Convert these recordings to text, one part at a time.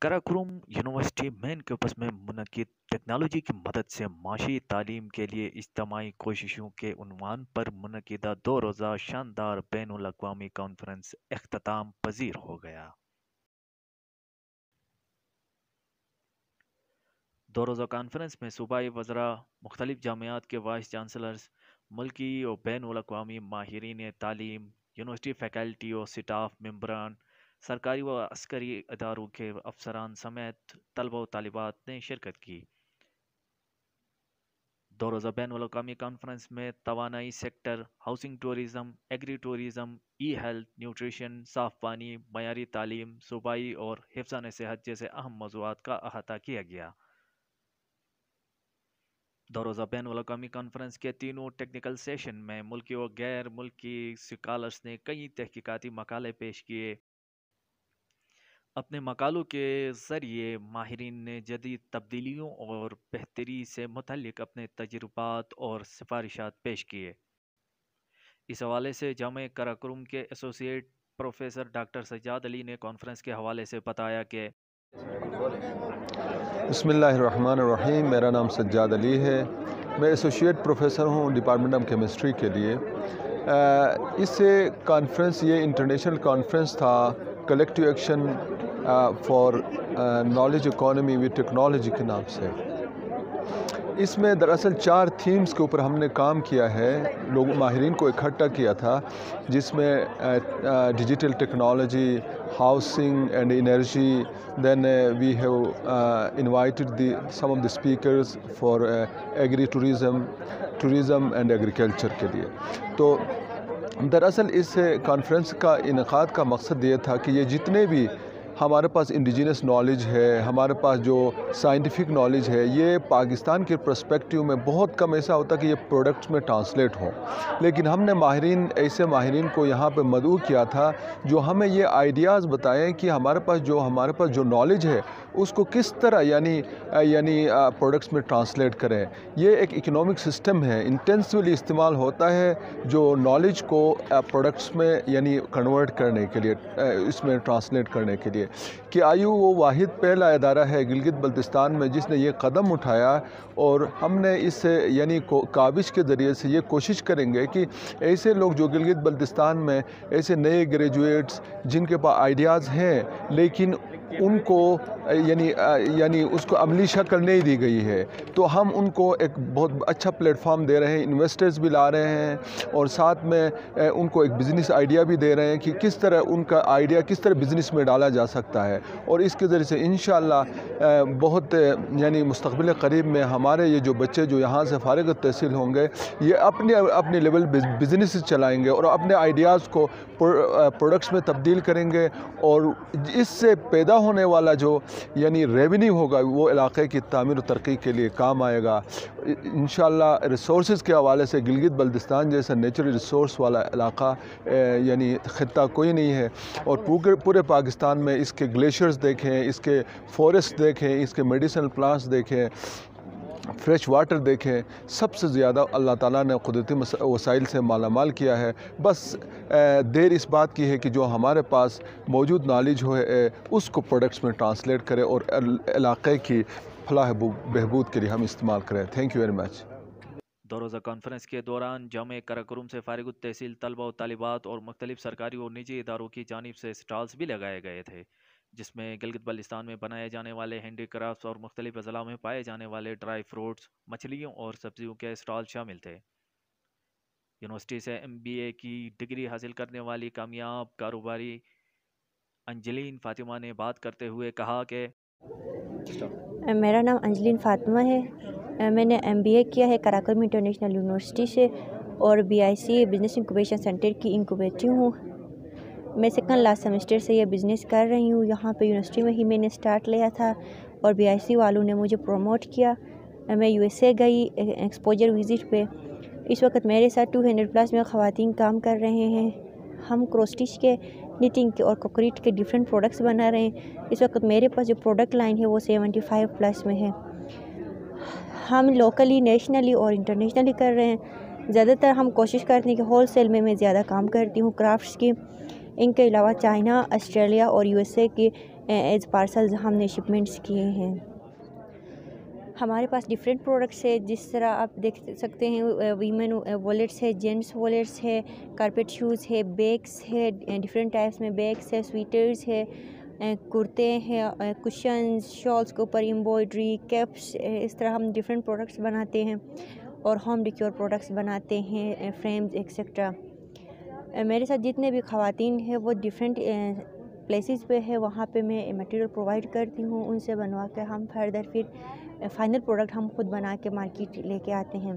कराकुरुम university main campus में मुनक्किद technology की मदद से माशी तालीम के लिए इज्तमाही कोशिशों के उन्वान पर मुनक्किदा 2 रोज़ा शानदार बैनुल अक़वामी कॉन्फ्रेंस इख्तिताम पजीर हो गया। 2 रोज़ा कॉन्फ्रेंस में सूबाई वज़रा, मुख्तलिफ जामियात के वाइस चांसलर्स, मुल्की और बैनुल अक़वामी माहिरीन तालीम, यूनिवर्सिटी फैकल्टी और स्टाफ मेंबरान, सरकारी व अस्करी इदारों के अफसरान समेत तलबा व तालिबात ने शिरकत की। 2 रोज़ा बैनुल अक़वामी कॉन्फ्रेंस में तवानाई sector, housing tourism, agri tourism, e health, nutrition, साफ़ पानी, मयारी तालीम, सूबाई और हिफ्ज़ान सेहत जैसे अहम मौज़ूआत का अहाता किया गया। 2 रोज़ा बैनुल अक़वामी कॉन्फ्रेंस के तीनों टेक्निकल सेशन में मुल्की और गैर मुल्की स्कॉलर्स ने कई तहकीकाती मकाले पेश किए। अपने मकालों के ज़रिए माहिरीन ने जदीद तब्दीलियों और बेहतरी से मुतल्लिक़ अपने तजुर्बात और सिफारिशात पेश किए। इस हवाले से जामे कराकुरुम के associate professor doctor Sajjad Ali ने कॉन्फ्रेंस के हवाले से बताया कि बिस्मिल्लाहिर्रहमानिर्रहीम। मेरा नाम सज्जाद अली है। मैं एसोसिएट प्रोफेसर हूँ डिपार्टमेंट ऑफ केमिस्ट्री के लिए। इस कॉन्फ्रेंस ये इंटरनेशनल कॉन्फ्रेंस था collective action for knowledge economy with technology के नाम से। इसमें दरअसल 4 थीम्स के ऊपर हमने काम किया है, लोग माहिरीन को इकट्ठा किया था, जिसमें digital technology, housing and energy, then we have invited some of the speakers for agri tourism and agriculture के लिए। तो दरअसल इस कॉन्फ्रेंस का इनेकाद का मकसद ये था कि ये जितने भी हमारे पास इंडिजिनस नॉलेज है, हमारे पास जो साइंटिफिक नॉलेज है, ये पाकिस्तान के पर्सपेक्टिव में बहुत कम ऐसा होता कि ये प्रोडक्ट्स में ट्रांसलेट हो। लेकिन हमने ऐसे माहिरीन को यहाँ पे मदऊ किया था जो हमें ये आइडियाज़ बताएं कि हमारे पास जो नॉलेज है उसको किस तरह यानी प्रोडक्ट्स में ट्रांसलेट करें। ये एक इकोनॉमिक सिस्टम है, इंटेंसिवली इस्तेमाल होता है जो नॉलेज को प्रोडक्ट्स में यानी कन्वर्ट करने के लिए, इसमें ट्रांसलेट करने के लिए। कि आयु वो वाहिद पहला इदारा है गिलगित बल्तिस्तान में जिसने ये कदम उठाया, और हमने इस यानी काविश के ज़रिए से ये कोशिश करेंगे कि ऐसे लोग जो गिलगित बल्तिस्तान में ऐसे नए ग्रेजुएट्स जिनके पास आइडियाज़ हैं लेकिन उनको यानी उसको अमली शक्ल नहीं दी गई है, तो हम उनको एक बहुत अच्छा प्लेटफॉर्म दे रहे हैं, इन्वेस्टर्स भी ला रहे हैं और साथ में उनको एक बिज़नेस आइडिया भी दे रहे हैं कि किस तरह उनका आइडिया किस तरह बिज़नेस में डाला जा सकता है। और इसके ज़रिए से इंशाअल्लाह बहुत यानी मुस्तक़बिल क़रीब में हमारे ये जो बच्चे जो यहाँ से फ़ारिग़ तहसील होंगे ये अपने लेवल बिज़नेस चलाएँगे और अपने आइडियाज़ को प्रोडक्ट्स में तब्दील करेंगे, और इससे पैदा होने वाला जो यानी रेवेन्यू होगा वो इलाक़े की तामीर और तरक्की के लिए काम आएगा। इंशाअल्लाह रिसोर्सेज़ के हवाले से गिलगित बल्तिस्तान जैसा नेचुरल रिसोर्स वाला इलाक़ा यानी ख़ित्ता कोई नहीं है, और पूरे पाकिस्तान में इसके ग्लेशियर्स देखें, इसके फॉरेस्ट देखें, इसके मेडिसिनल प्लांट्स देखें, फ्रेश वाटर देखें, सबसे ज़्यादा अल्लाह ताला ने कुदरती वसाइल से मालामाल किया है। बस देर इस बात की है कि जो हमारे पास मौजूद नॉलेज हो उसको प्रोडक्ट्स में ट्रांसलेट करें और इलाक़े की फलाह बहबूद के लिए हम इस्तेमाल करें। Thank you very much. 2 रोज़ा कॉन्फ्रेंस के दौरान जामे कराकुरुम से फ़ारिग़ तहसील तलबा और तालिबात और मुख्तलिफ सरकारी और निजी इदारों की जानिब से स्टॉल्स भी लगाए गए थे, जिसमें गिलगित बल्तिस्तान में बनाए जाने वाले हैंडीक्राफ्ट्स और मुख्तलिफ अज़ला में पाए जाने वाले ड्राई फ्रूट्स, मछलियों और सब्जियों के स्टॉल शामिल थे। यूनिवर्सिटी से MBA की डिग्री हासिल करने वाली कामयाब कारोबारी अंजलीन फ़ातिमा ने बात करते हुए कहा कि मेरा नाम अंजलीन फ़ातिमा है। मैंने MBA किया है कराकुरुम इंटरनेशनल यूनिवर्सिटी से और BIC बिज़नेस इंक्यूबेशन सेंटर की इंक्यूबेटर हूँ। मैं सेकंड लास्ट सेमेस्टर से ये बिज़नेस कर रही हूँ। यहाँ पे यूनिवर्सिटी में ही मैंने स्टार्ट लिया था और BIC वालों ने मुझे प्रमोट किया। मैं USA गई एक्सपोजर विज़िट पे। इस वक्त मेरे साथ 200+ में ख़वातीन काम कर रहे हैं। हम क्रॉस स्टिच के, निटिंग के और कंक्रीट के डिफरेंट प्रोडक्ट्स बना रहे हैं। इस वक्त मेरे पास जो प्रोडक्ट लाइन है वो 75+ में है। हम लोकली, नेशनली और इंटरनेशनली कर रहे हैं। ज़्यादातर हम कोशिश करते हैं कि होल सेल में मैं ज़्यादा काम करती हूँ क्राफ्ट्स की। इनके अलावा चाइना, ऑस्ट्रेलिया और USA की एज पार्सल्स हमने शिपमेंट्स किए हैं। हमारे पास डिफरेंट प्रोडक्ट्स है, जिस तरह आप देख सकते हैं वीमेन वॉलेट्स है, जेंट्स वॉलेट्स है, कारपेट शूज़ है, बैग्स है, डिफरेंट टाइप्स में बैग्स है, स्वेटर्स है, कुर्ते हैं, कुशन्स, शॉल्स के ऊपर एम्ब्रॉयडरी, कैप्स, इस तरह हम डिफरेंट प्रोडक्ट्स बनाते हैं और होम डेकोर प्रोडक्ट्स बनाते हैं, फ्रेम्स एक्सेट्रा। मेरे साथ जितने भी ख़वातीन हैं वो डिफरेंट प्लेसेस पे है, वहाँ पे मैं मटेरियल प्रोवाइड करती हूँ, उनसे बनवा के हम फर्दर फिर फ़ाइनल प्रोडक्ट हम खुद बना के मार्केट लेके आते हैं।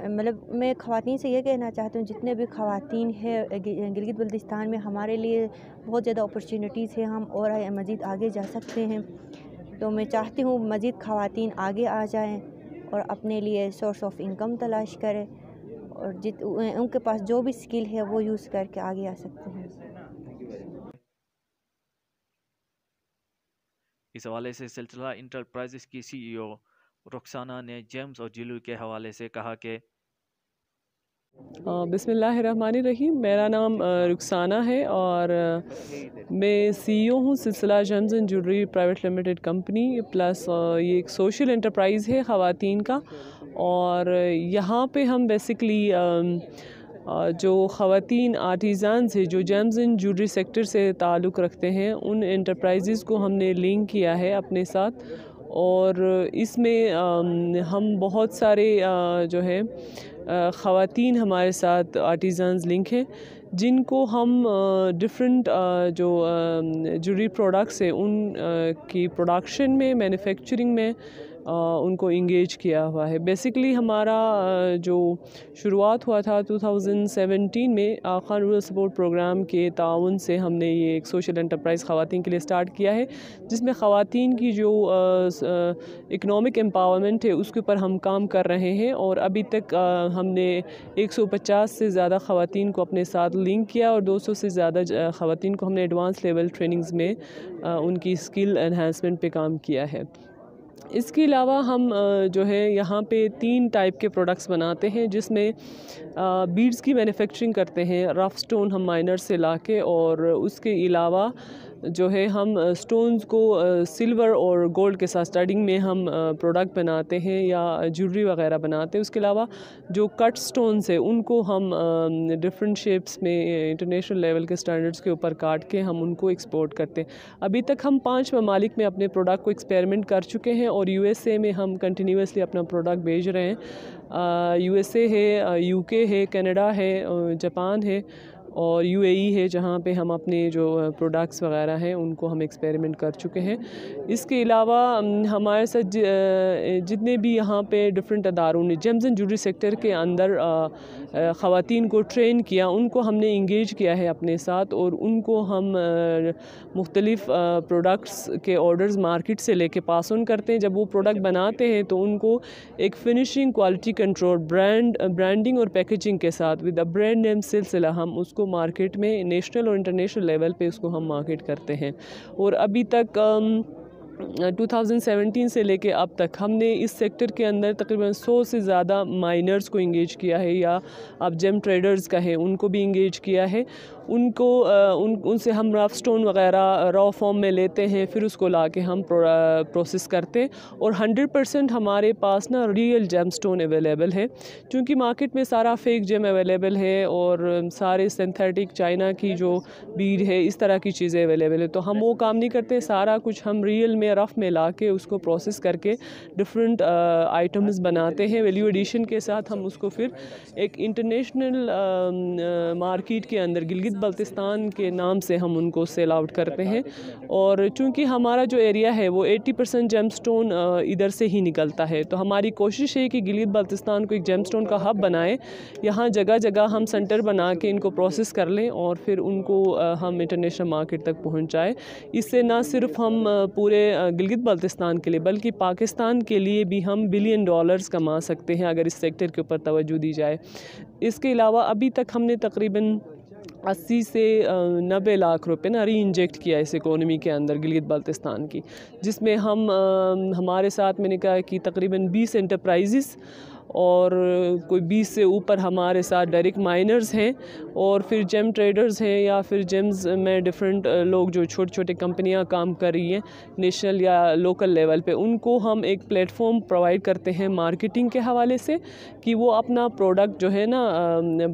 मतलब मैं ख़वातीन से ये कहना चाहती हूँ, जितने भी ख़वातीन हैं गिलगित बल्तिस्तान में, हमारे लिए बहुत ज़्यादा अपॉर्चुनिटीज़ हैं, हम और मज़ीद आगे जा सकते हैं। तो मैं चाहती हूँ मज़ीद ख़वातीन आगे आ जाएँ और अपने लिए सोर्स ऑफ इनकम तलाश करें और उनके पास जो भी स्किल है वो यूज़ करके आगे आ सकते हैं। इस हवाले से सिलसिला इंटरप्राइजेस की CEO रुखसाना ने जेम्स और ज्वेलरी के हवाले से कहा कि बिस्मिल्लाहिर्रहमानिर्रहीम, मेरा नाम रुखसाना है और मैं CEO हूँ सिलसिला James and jewellery private limited company plus. ये एक सोशल एंटरप्राइज़ है ख़वातीन का और यहाँ पे हम बेसिकली जो ख़वातीन आर्टिज़ान्स है जो जेम्स एंड ज्वेलरी सेक्टर से ताल्लुक़ रखते हैं, उन एंटरप्राइज़ को हमने लिंक किया है अपने साथ और इसमें हम बहुत सारे जो है ख़वातीन हमारे साथ आर्टिज़ान्स लिंक हैं, जिनको हम डिफरेंट जो ज्वेलरी प्रोडक्ट्स हैं उन की प्रोडक्शन में, मैन्युफैक्चरिंग में उनको इंगेज किया हुआ है। बेसिकली हमारा जो शुरुआत हुआ था 2017 में खान रूरल सपोर्ट प्रोग्राम के ताउन से हमने ये एक सोशल एंटरप्राइज़ ख़वातीन के लिए स्टार्ट किया है, जिसमें ख़वातीन की जो इकनॉमिक एम्पावरमेंट है उसके ऊपर हम काम कर रहे हैं और अभी तक हमने 150 से ज़्यादा ख़वातीन को अपने साथ लिंक किया और 200 से ज़्यादा ख़वातीन को हमने एडवांस लेवल ट्रेनिंग्स में उनकी स्किल एनहांसमेंट पे काम किया है। इसके अलावा हम जो है यहाँ पे 3 टाइप के प्रोडक्ट्स बनाते हैं, जिसमें बीड्स की मैन्युफैक्चरिंग करते हैं, रफ़ स्टोन हम माइनर से लाके, और उसके अलावा जो है हम स्टोन्स को सिल्वर और गोल्ड के साथ स्टडिंग में हम प्रोडक्ट बनाते हैं या ज्वेलरी वगैरह बनाते हैं। उसके अलावा जो कट स्टोन्स है उनको हम डिफरेंट शेप्स में इंटरनेशनल लेवल के स्टैंडर्ड्स के ऊपर काट के हम उनको एक्सपोर्ट करते हैं। अभी तक हम 5 ममालिक में अपने प्रोडक्ट को एक्सपेरिमेंट कर चुके हैं और USA में हम कंटिन्यूसली अपना प्रोडक्ट भेज रहे हैं। USA है, UK है, कनाडा है, जापान है और UAE है, जहाँ पे हम अपने जो प्रोडक्ट्स वगैरह हैं उनको हम एक्सपेरिमेंट कर चुके हैं। इसके अलावा हमारे साथ जितने भी यहाँ पे डिफरेंट अदारों ने जेम्स एंड ज्वेलरी सेक्टर के अंदर ख़वातीन को ट्रेन किया, उनको हमने इंगेज किया है अपने साथ और उनको हम मुख्तलिफ़ प्रोडक्ट्स के ऑर्डर्स मार्केट से लेके पास ऑन करते हैं। जब वो प्रोडक्ट बनाते हैं तो उनको एक फिनिशिंग, क्वालिटी कंट्रोल, ब्रांडिंग और पैकेजिंग के साथ विद अ ब्रांड नेम सिलसिला हम उसको मार्केट में नेशनल और इंटरनेशनल लेवल पे उसको हम मार्केट करते हैं। और अभी तक 2017 से लेके अब तक हमने इस सेक्टर के अंदर तकरीबन 100 से ज़्यादा माइनर्स को इंगेज किया है, या आप जेम ट्रेडर्स का है उनको भी इंगेज किया है। उनको उनसे हम रफ स्टोन वगैरह रॉ फॉर्म में लेते हैं, फिर उसको लाके हम प्रोसेस करते हैं और 100% हमारे पास ना रियल जेम स्टोन अवेलेबल है, क्योंकि मार्केट में सारा फेक जेम अवेलेबल है और सारे सिंथेटिक चाइना की जो बीड है इस तरह की चीज़ें अवेलेबल है। तो हम वो काम नहीं करते, सारा कुछ हम रियल में रफ़ में ला के उसको प्रोसेस करके डिफरेंट आइटम्स बनाते हैं। वैल्यू एडिशन के साथ हम उसको फिर एक इंटरनेशनल मार्केट के अंदर गिलगित बल्तिस्तान के नाम से हम उनको सेल आउट करते हैं। और चूँकि हमारा जो एरिया है वो 80% जेम स्टोन इधर से ही निकलता है, तो हमारी कोशिश है कि गिलगित बल्तिस्तान को एक जेम स्टोन का हब बनाएं। यहाँ जगह जगह हम सेंटर बना के इनको प्रोसेस कर लें और फिर उनको हम इंटरनेशनल मार्केट तक पहुँचाएँ। इससे ना सिर्फ हम पूरे गिलगित बल्तिस्तान के लिए बल्कि पाकिस्तान के लिए भी हम $1 बिलियन कमा सकते हैं अगर इस सेक्टर के ऊपर तवज्जो दी जाए। इसके अलावा अभी तक हमने तकरीबन 80 से 90 लाख रुपए ना री इंजेक्ट किया इस इकोनॉमी के अंदर गिलगित बल्तिस्तान की, जिसमें हम हमारे साथ मैंने कहा कि तकरीबन 20 एंटरप्राइजेस اور کوئی 20 سے اوپر ہمارے ساتھ ڈائریکٹ مائنرز ہیں، اور پھر جیم ٹریڈرز ہیں یا پھر جیمز میں ڈیفرنٹ لوگ جو چھوٹے چھوٹے کمپنیاں کام کر رہی ہیں نیشنل یا لوکل لیول پہ، ان کو ہم ایک پلیٹ فارم پرووائڈ کرتے ہیں مارکیٹنگ کے حوالے سے کہ وہ اپنا پروڈکٹ جو ہے نا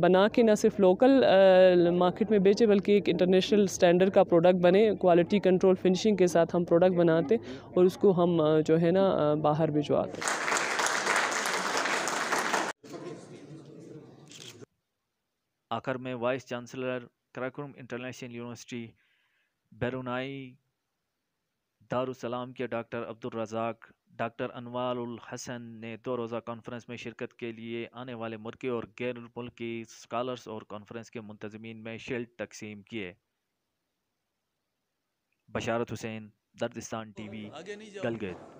بنا کے نہ صرف لوکل مارکیٹ میں بیچے بلکہ ایک انٹرنیشنل سٹینڈرڈ کا پروڈکٹ بنے، کوالٹی کنٹرول فنشنگ کے ساتھ ہم پروڈکٹ بناتے اور اس کو ہم جو ہے نا باہر بھجواتے۔ آخر میں vice chancellor Karakoram international university Brunei Darussalam کے ڈاکٹر عبدالرزاق ڈاکٹر انوار الحسن نے 2 روزہ کانفرنس میں شرکت کے لیے آنے والے ملکی اور غیر ملکی اسکالرس اور کانفرنس کے منتظمین میں شیلڈ تقسیم کیے۔ بشارت حسین، دردستان ٹی وی، گلگت۔